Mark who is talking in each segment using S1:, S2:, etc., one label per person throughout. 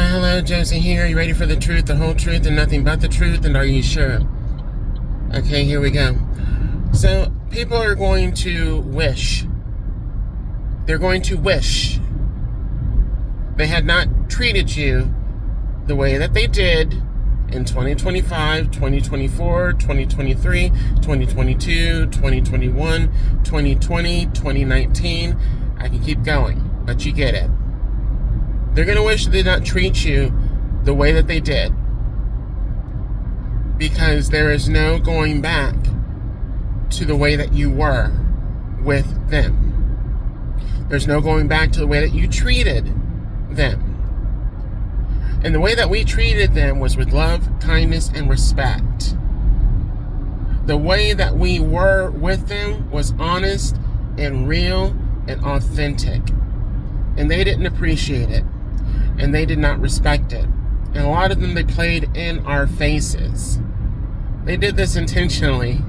S1: Hello, Josie here. You ready for the truth, the whole truth, and nothing but the truth? And are you sure? Okay, here we go. So, people are going to wish. They're going to wish they had not treated you the way that they did in 2025, 2024, 2023, 2022, 2021, 2020, 2019. I can keep going, but you get it. They're going to wish they did not treat you the way that they did, because there is no going back to the way that you were with them. There's no going back to the way that you treated them. And the way that we treated them was with love, kindness, and respect. The way that we were with them was honest and real and authentic. And they didn't appreciate it. And they did not respect it. And a lot of them, they played in our faces. They did this intentionally.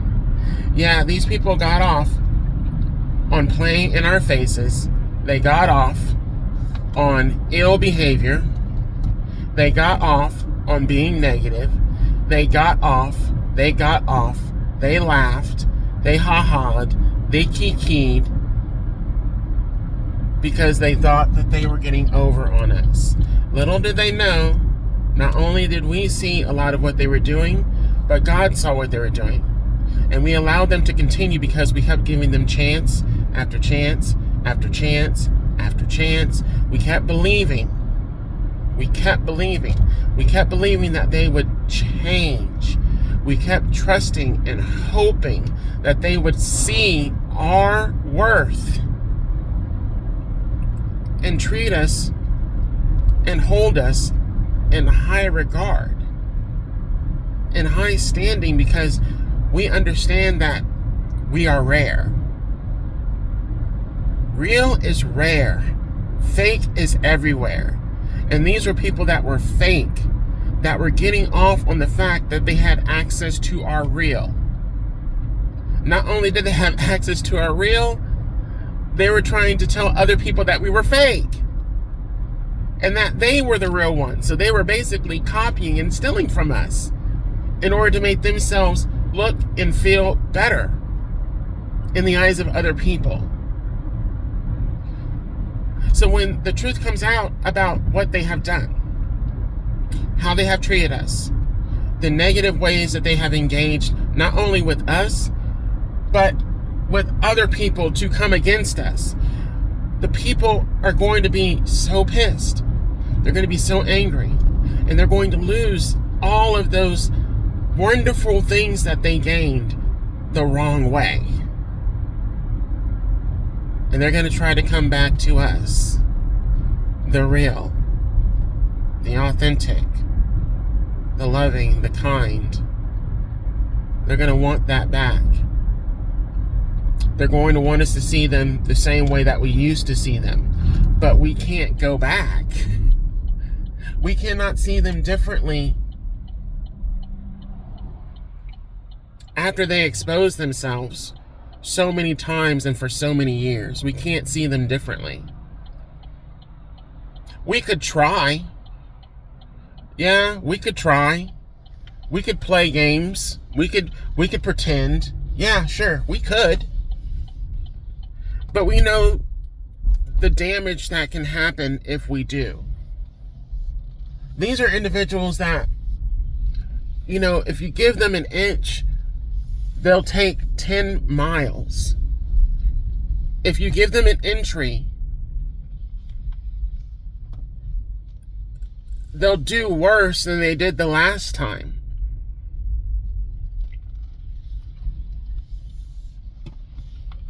S1: Yeah, these people got off on playing in our faces. They got off on ill behavior. They got off on being negative. They got off. They laughed. They ha-ha'd. They kikied. Because they thought that they were getting over on us. Little did they know, not only did we see a lot of what they were doing, but God saw what they were doing. And we allowed them to continue because we kept giving them chance after chance after chance after chance. We kept believing. We kept believing that they would change. We kept trusting and hoping that they would see our worth and treat us and hold us in high regard, in high standing, because we understand that we are rare. Real is rare. Fake is everywhere. And these were people that were fake, that were getting off on the fact that they had access to our real. Not only did they have access to our real, they were trying to tell other people that we were fake and that they were the real ones. So they were basically copying and stealing from us in order to make themselves look and feel better in the eyes of other people. So when the truth comes out about what they have done, how they have treated us, the negative ways that they have engaged, not only with us, but with other people to come against us, the people are going to be so pissed. They're going to be so angry. And they're going to lose all of those wonderful things that they gained the wrong way. And they're going to try to come back to us. The real, the authentic, the loving, the kind. They're going to want that back. They're going to want us to see them the same way that we used to see them. But we can't go back. We cannot see them differently after they expose themselves so many times and for so many years. We can't see them differently. We could try. Yeah, we could try. We could play games. We could pretend. Yeah, sure, we could. But we know the damage that can happen if we do. These are individuals that, if you give them an inch, they'll take 10 miles. If you give them an entry, they'll do worse than they did the last time.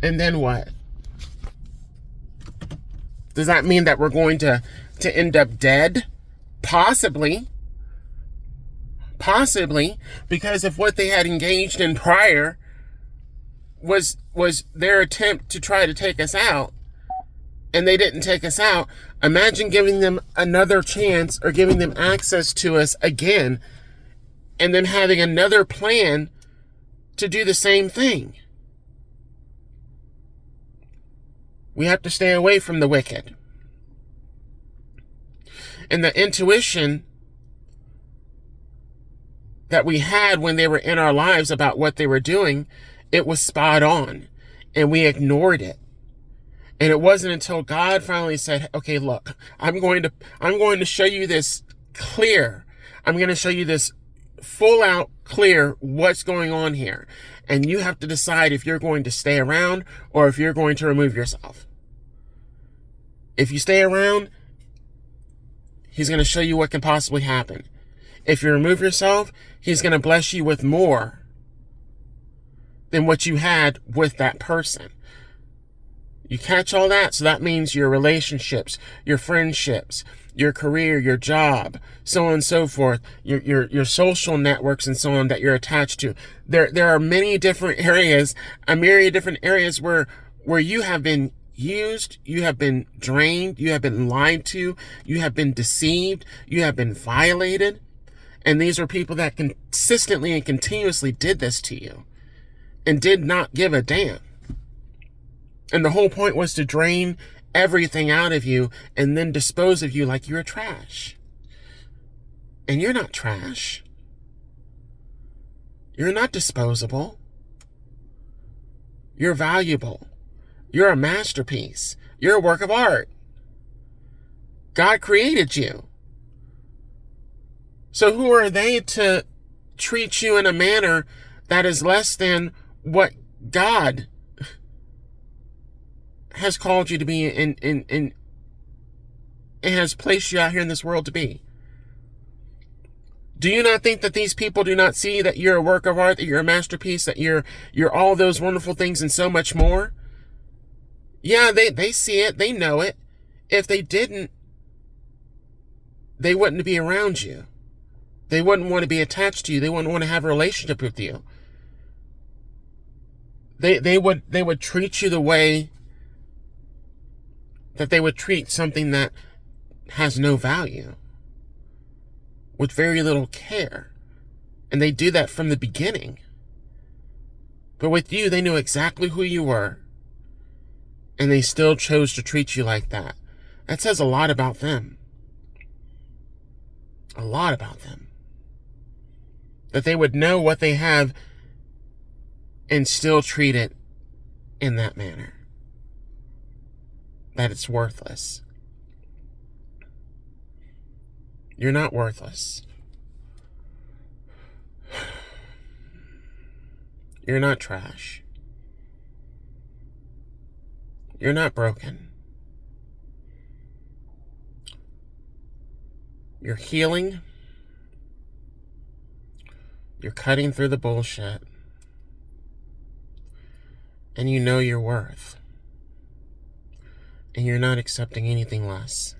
S1: And then what? Does that mean that we're going to end up dead? Possibly. Possibly, because if what they had engaged in prior was their attempt to try to take us out, and they didn't take us out, imagine giving them another chance or giving them access to us again, and then having another plan to do the same thing. We have to stay away from the wicked. And the intuition that we had when they were in our lives about what they were doing, it was spot on. And we ignored it. And it wasn't until God finally said, okay, look, I'm going to show you this clear. I'm going to show you this full out clear what's going on here. And you have to decide if you're going to stay around or if you're going to remove yourself. If you stay around, he's going to show you what can possibly happen. If you remove yourself, he's going to bless you with more than what you had with that person. You catch all that? So that means your relationships, your friendships, your career, your job, so on and so forth, your social networks and so on that you're attached to. There are many different areas, a myriad of different areas where you have been used, you have been drained, you have been lied to, you have been deceived, you have been violated. And these are people that consistently and continuously did this to you and did not give a damn. And the whole point was to drain everything out of you and then dispose of you like you're trash. And you're not trash. You're not disposable. You're valuable. You're a masterpiece. You're a work of art. God created you. So who are they to treat you in a manner that is less than what God has called you to be and has placed you out here in this world to be? Do you not think that these people do not see that you're a work of art, that you're a masterpiece, that you're all those wonderful things and so much more? Yeah, they see it, they know it. If they didn't, they wouldn't be around you. They wouldn't want to be attached to you. They wouldn't want to have a relationship with you. They would treat you the way that they would treat something that has no value, with very little care. And they do that from the beginning. But with you, they knew exactly who you were, and they still chose to treat you like that. That says a lot about them. A lot about them. That they would know what they have and still treat it in that manner. That it's worthless. You're not worthless. You're not trash. You're not broken. You're healing. You're cutting through the bullshit. And you know your worth. And you're not accepting anything less.